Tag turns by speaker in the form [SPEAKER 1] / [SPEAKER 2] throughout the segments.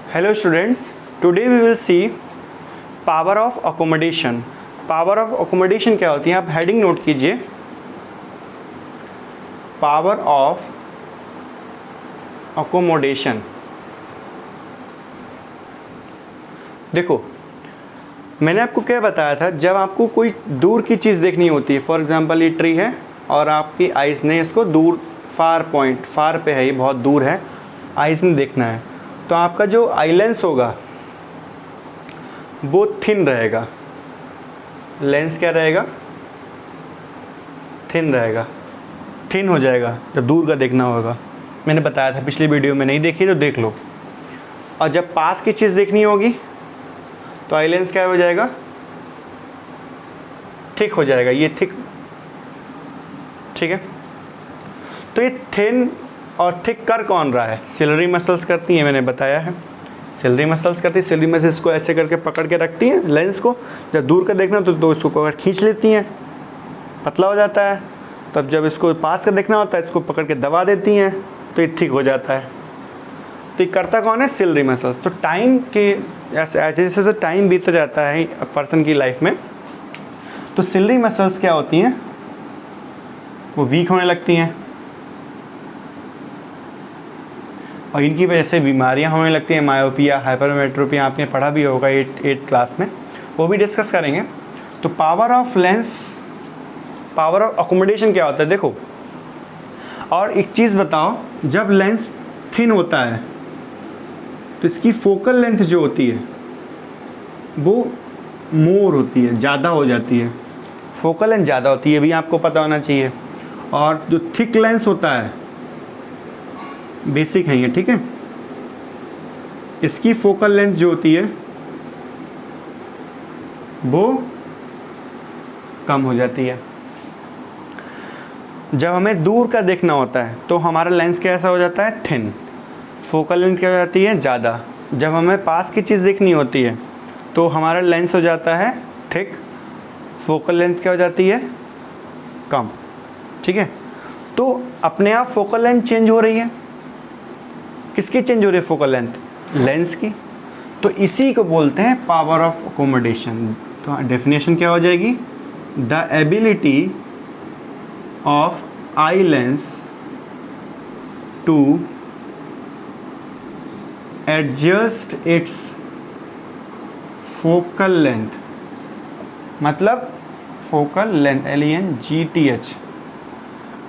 [SPEAKER 1] Hello students, today we will see power of accommodation. Power of accommodation क्या होती है, आप हेडिंग नोट कीजिए, पावर ऑफ accommodation. देखो, मैंने आपको क्या बताया था, जब आपको कोई दूर की चीज़ देखनी होती है, फॉर एग्जांपल ये ट्री है और आपकी आइज़ ने इसको दूर फार पे है, ये बहुत दूर है, आइज़ ने देखना है, तो आपका जो आई लेंस होगा वो थिन रहेगा. लेंस क्या रहेगा? थिन रहेगा, थिन हो जाएगा जब दूर का देखना होगा. मैंने बताया था पिछली वीडियो में, नहीं देखी तो देख लो. और जब पास की चीज़ देखनी होगी तो आई लेंस क्या हो जाएगा? थिक हो जाएगा. ये थिक, ठीक है. तो ये थिन और थिक कर कौन रहा है? सिलरी मसल्स करती हैं, मैंने बताया है. सिलरी मसल्स करती है, सिलरी मसल्स को ऐसे करके पकड़ के रखती हैं लेंस को. जब दूर का देखना तो इसको पकड़ खींच लेती हैं, पतला हो जाता है. तब जब इसको पास का देखना होता है, इसको पकड़ के दबा देती हैं तो ये थिक हो जाता है. तो ये करता कौन है? Ciliary muscles. तो टाइम के जैसे जैसे टाइम बीतता जाता है पर्सन की लाइफ में, तो सिलरी मसल्स क्या होती हैं, वो वीक होने लगती हैं और इनकी वजह से बीमारियां होने लगती हैं. मायोपिया, हाइपरमेट्रोपिया, आपने पढ़ा भी होगा 8th क्लास में, वो भी डिस्कस करेंगे. तो power of lens, power of accommodation क्या होता है, देखो. और एक चीज़ बताओ, जब लेंस थिन होता है तो इसकी फोकल लेंथ जो होती है वो मोर होती है, ज़्यादा हो जाती है. फोकल लेंथ ज़्यादा होती है, भी आपको पता होना चाहिए. और जो थिक लेंस होता है, बेसिक है ये, ठीक है, इसकी फोकल लेंथ जो होती है वो कम हो जाती है. जब हमें दूर का देखना होता है तो हमारा लेंस कैसा हो जाता है? थिन. फोकल लेंथ क्या हो जाती है? ज़्यादा. जब हमें पास की चीज़ देखनी होती है तो हमारा लेंस हो जाता है थिक. फोकल लेंथ क्या हो जाती है? कम. ठीक है. तो अपने आप फोकल लेंथ चेंज हो रही है. किसकी चेंज हो रही है फोकल लेंथ? लेंस की. तो इसी को बोलते हैं पावर ऑफ अकोमोडेशन. तो डेफिनेशन क्या हो जाएगी? The ability of eye lens to adjust its focal length, मतलब फोकल लेंथ, LENGTH,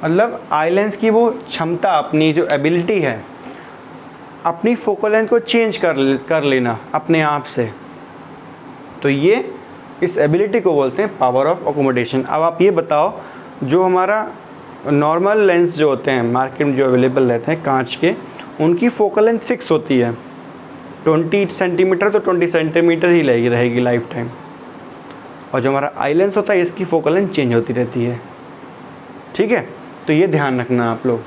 [SPEAKER 1] मतलब आई लेंस की वो क्षमता, अपनी जो एबिलिटी है, अपनी फोकल लेंथ को चेंज कर लेना अपने आप से. तो ये इस एबिलिटी को बोलते हैं पावर ऑफ अकोमोडेशन. अब आप ये बताओ, जो हमारा नॉर्मल लेंस जो होते हैं मार्केट में जो अवेलेबल रहते हैं कांच के, उनकी फोकल लेंथ फिक्स होती है 20 सेंटीमीटर, तो 20 सेंटीमीटर ही रहेगी लाइफ टाइम. और जो हमारा आई लेंस होता है, इसकी फोकल लेंथ चेंज होती रहती है. ठीक है. तो ये ध्यान रखना आप लोग.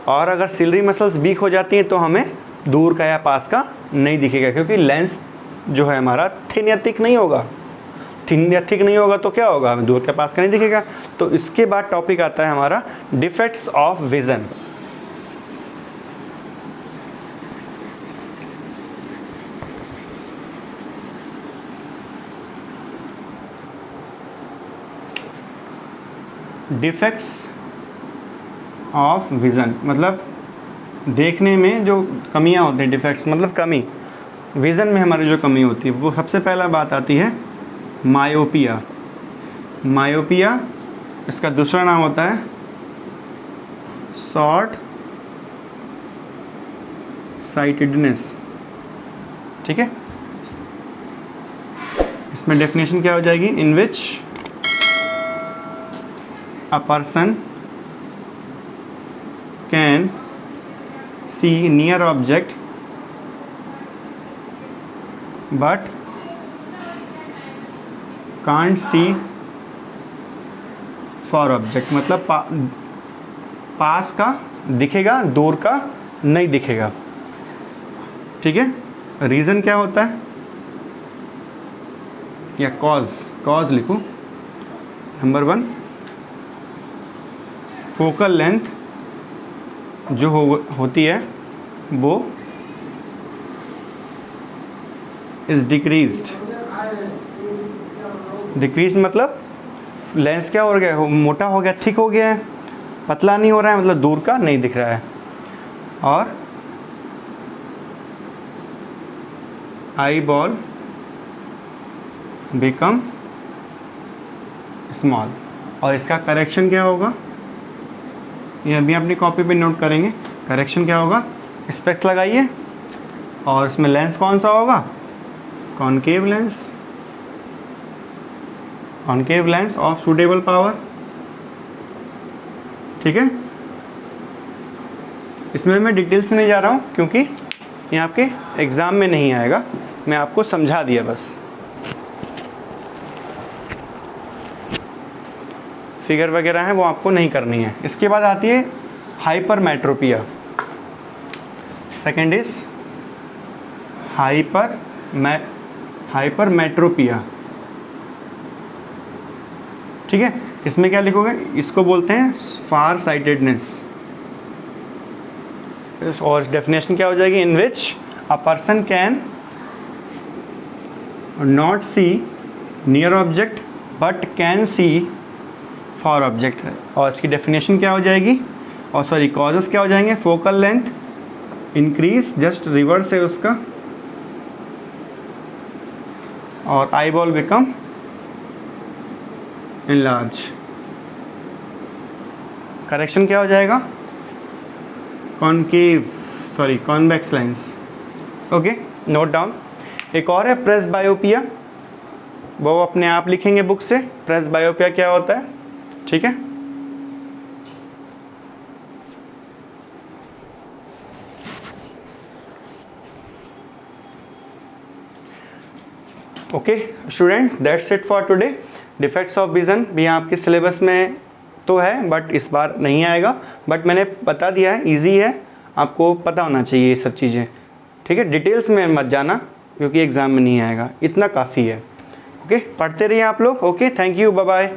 [SPEAKER 1] और अगर सिलरी मसल्स वीक हो जाती हैं तो हमें दूर का या पास का नहीं दिखेगा, क्योंकि लेंस जो है हमारा थिन या थिक नहीं होगा. थिन या थिक नहीं होगा तो क्या होगा? हमें दूर का पास का नहीं दिखेगा. तो इसके बाद टॉपिक आता है हमारा defects of vision. Defects of vision मतलब देखने में जो कमियां होती हैं. डिफेक्ट्स मतलब कमी, विज़न में हमारी जो कमी होती है, वो सबसे पहला बात आती है मायोपिया. मायोपिया, इसका दूसरा नाम होता है शॉर्ट साइटेडनेस. ठीक है. इसमें डेफिनेशन क्या हो जाएगी? In which a person can see near object but can't see far object. मतलब पास का दिखेगा, दूर का नहीं दिखेगा. ठीक है. रीज़न क्या होता है, या कॉज लिखूं. नंबर 1, फोकल लेंथ जो होती है वो इज डिक्रीज्ड। डिक्रीज मतलब लेंस क्या हो गया, मोटा हो गया, थिक हो गया है, पतला नहीं हो रहा है, मतलब दूर का नहीं दिख रहा है। और आई बॉल बिकम स्मॉल। और इसका करेक्शन क्या होगा, ये अभी अपनी कॉपी पे नोट करेंगे। करेक्शन क्या होगा, स्पेक्स लगाइए और इसमें लेंस कौन सा होगा, concave lens. Concave lens of suitable power, ठीक है। इसमें मैं डिटेल्स में नहीं जा रहा हूँ क्योंकि ये आपके एग्ज़ाम में नहीं आएगा, मैं आपको समझा दिया बस। फिगर वगैरह है वो आपको नहीं करनी है। इसके बाद आती है हाइपरमेट्रोपिया। सेकेंड इज हाइपरमेट्रोपिया, ठीक है। इसमें क्या लिखोगे, इसको बोलते हैं फार साइटेडनेस। और डेफिनेशन क्या हो जाएगी, in which a person can not see near object but can see far object. और इसकी डेफिनेशन क्या हो जाएगी, और सॉरी कॉजेस क्या हो जाएंगे, focal length increase, just reverse है उसका, और eye ball become enlarge. Correction क्या हो जाएगा, concave sorry convex lens. Okay, note down. एक और है प्रेस बायोपिया, वो अपने आप लिखेंगे बुक से, प्रेस बायोपिया क्या होता है, ठीक है। Okay students, that's it for today. Defects of vision भी आपके सिलेबस में तो है बट इस बार नहीं आएगा, बट मैंने बता दिया है, इजी है, आपको पता होना चाहिए ये सब चीज़ें, ठीक है। डिटेल्स में मत जाना क्योंकि एग्ज़ाम में नहीं आएगा, इतना काफ़ी है। ओके, पढ़ते रहिए आप लोग। Okay, thank you, bye bye.